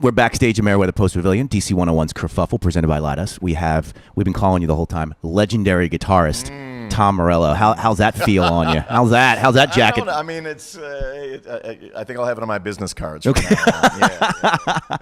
We're backstage at Merriweather Pavilion, DC101's Kerfuffle, presented by Ladas. We've been calling you the whole time, legendary guitarist Tom Morello. How's that feel on you? How's that jacket? I mean, it's. I think I'll have it on my business cards. Okay. Yeah.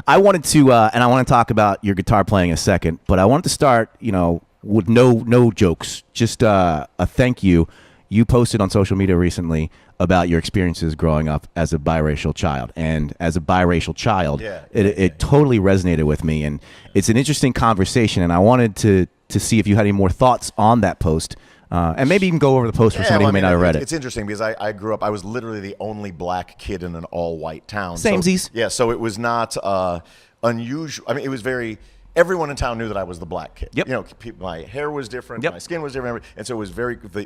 I wanted to, and I want to talk about your guitar playing in a second, but I wanted to start, with no jokes, just a thank you. You posted on social media recently about your experiences growing up as a biracial child. And as a biracial child, it totally resonated with me. And it's an interesting conversation. And I wanted to see if you had any more thoughts on that post. And maybe even go over the post for somebody who may not have read it. It's interesting because I grew up, I was literally the only black kid in an all-white town. Samesies. So, yeah, so it was not unusual. I mean, it was everyone in town knew that I was the black kid. Yep. My hair was different, my skin was different, and so it was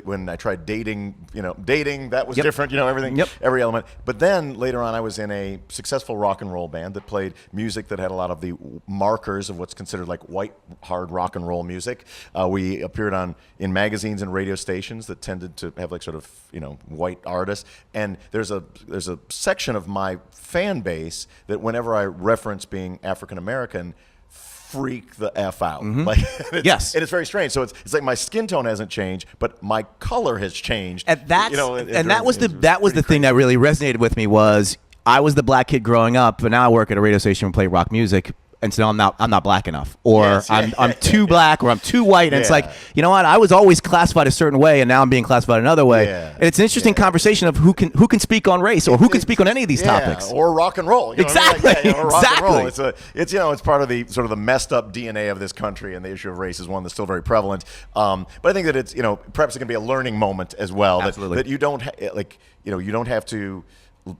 when I tried dating, that was different, everything, every element. But then later on, I was in a successful rock and roll band that played music that had a lot of the markers of what's considered like white hard rock and roll music. We appeared in magazines and radio stations that tended to have like sort of white artists. And there's a section of my fan base that whenever I reference being African American, freak the F out. Yes. And it's very strange. So it's like my skin tone hasn't changed, but my color has changed. And that was the thing that really resonated with me was I was the black kid growing up, but now I work at a radio station and play rock music. And so I'm not black enough, or I'm too black, or I'm too white. And it's like, you know what? I was always classified a certain way, and now I'm being classified another way. And it's an interesting conversation of who can speak on race, or who can speak on any of these topics, or rock and roll. Exactly. Rock and roll. It's part of the sort of the messed up DNA of this country, and the issue of race is one that's still very prevalent. But I think that it's perhaps it can be a learning moment as well. Absolutely. That you don't you don't have to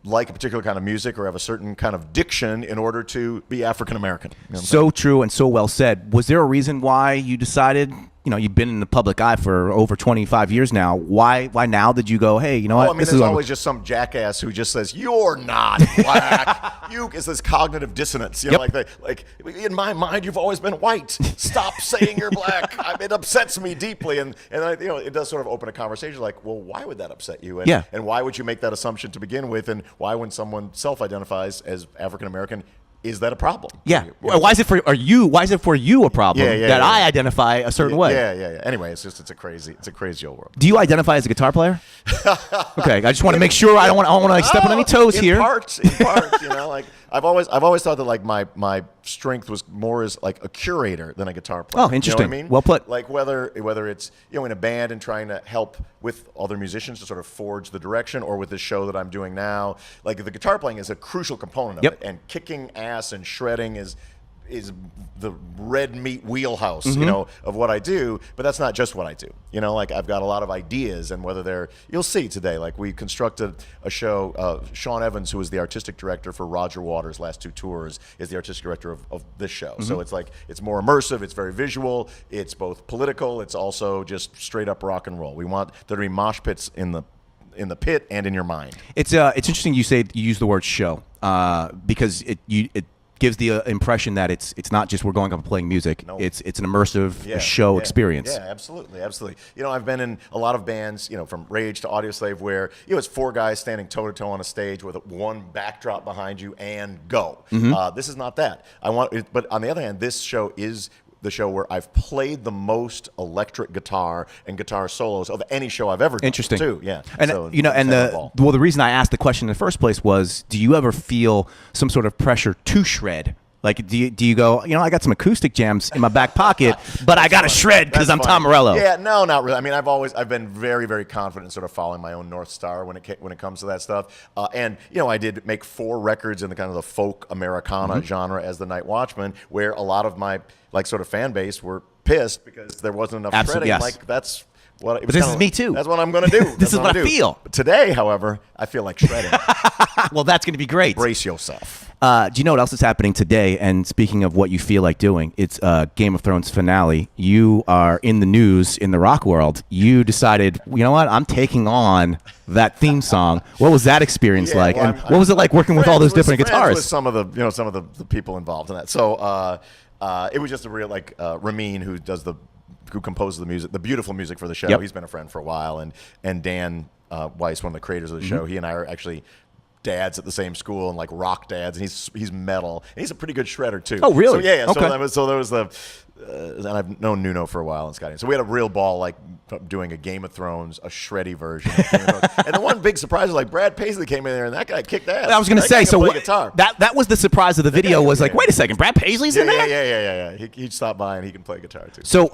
like a particular kind of music or have a certain kind of diction in order to be African American. So true and so well said. Was there a reason why you decided, you've been in the public eye for over 25 years now. Why now did you go, hey, you know what? I mean, there's always just some jackass who just says, you're not black. It's this cognitive dissonance. Like in my mind, you've always been white. Stop saying you're black. It upsets me deeply. And it does sort of open a conversation like, well, why would that upset you? And why would you make that assumption to begin with? And why, when someone self-identifies as African American, is that a problem? Yeah. Why is it for you? Why is it for you a problem that I identify a certain way? Yeah. Anyway, it's a crazy old world. Do you identify as a guitar player? Okay, I just want to make sure I don't want to step on any toes here. In part, like I've always thought that like my strength was more as like a curator than a guitar player. Oh, interesting. You know what I mean? Well put. Like whether it's in a band and trying to help with other musicians to sort of forge the direction, or with the show that I'm doing now, like the guitar playing is a crucial component of it, and kicking ass and shredding is the red meat wheelhouse, of what I do. But that's not just what I do. Like I've got a lot of ideas, and whether you'll see today, like we constructed a show. Sean Evans, who was the artistic director for Roger Waters' last 2 tours, is the artistic director of this show. So it's like, it's more immersive, it's very visual, it's both political, it's also just straight up rock and roll. We want there to be mosh pits in the pit and in your mind. It's interesting you use the word show, because it gives the impression that it's not just we're going up and playing music. Nope. It's an immersive show experience. Yeah, absolutely. I've been in a lot of bands, from Rage to Audioslave, where it's 4 guys standing toe to toe on a stage with one backdrop behind you and go. This is not that. But on the other hand, this show is the show where I've played the most electric guitar and guitar solos of any show I've ever done. Interesting. Too. Yeah. And the reason I asked the question in the first place was, do you ever feel some sort of pressure to shred? Like, do you go, I got some acoustic jams in my back pocket, but I got to shred because I'm Tom Morello? Yeah, no, not really. I mean, I've been very, very confident in sort of following my own North Star when it comes to that stuff. And I did make 4 records in the kind of the folk Americana genre as the Night Watchman, where a lot of my sort of fan base were pissed because there wasn't enough shredding. Yes. Like that's what. But this is me too. That's what I'm going to do. This is what I feel. But today, however, I feel like shredding. Well, that's going to be great. Brace yourself. Do you know what else is happening today? And speaking of what you feel like doing, it's Game of Thrones finale. You are in the news in the rock world. You decided, you know what? I'm taking on that theme song. What was that experience like? Well, and what was it like working with all those different guitarists? With some of the people involved in that. So it was just a real Ramin, who composes the music, the beautiful music for the show. He's been a friend for a while, and Dan Weiss, one of the creators of the show, he and I are actually dads at the same school and like rock dads, and he's metal. And he's a pretty good shredder too. Oh, really? So yeah. Okay. So there was the. And I've known Nuno for a while and Scotty. So we had a real ball, like doing a Game of Thrones, a shreddy version. Of Game of Thrones. And the one big surprise was like Brad Paisley came in there and that guy kicked ass. I was going to say, so guitar. that was the surprise of the video. Was like, wait a second, Brad Paisley's in there. Yeah. He stopped by and he can play guitar too. So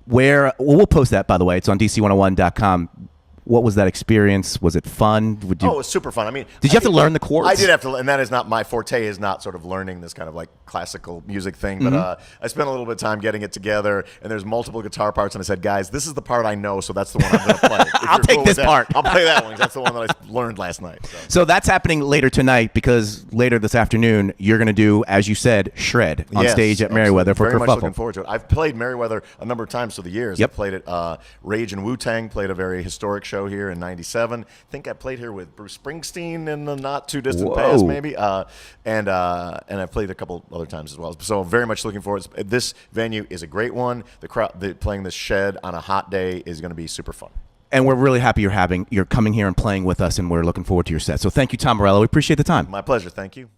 we'll post that, by the way. It's on DC101.com. What was that experience? Was it fun? It was super fun. I mean, did you have to learn the chords? I did have to, and that is not my forte. Is not sort of learning this kind of like classical music thing. But I spent a little bit of time getting it together, and there's multiple guitar parts. And I said, guys, this is the part I know, so that's the one I'm going to play. I'll take this part. I'll play that one. 'Cause that's the one that I learned last night. So that's happening later tonight because later this afternoon you're going to do, as you said, shred on stage at Merriweather for Very Kerfuffle. much looking forward to it. I've played Merriweather a number of times through the years. Yep. I played at Rage and Wu-Tang, played a very historic show here in '97. I think I played here with Bruce Springsteen in the not too distant past, maybe. And I've played a couple other times as well. So very much looking forward. This venue is a great one. The crowd playing this shed on a hot day is going to be super fun. And we're really happy you're coming here and playing with us, and we're looking forward to your set. So thank you, Tom Morello. We appreciate the time. My pleasure. Thank you.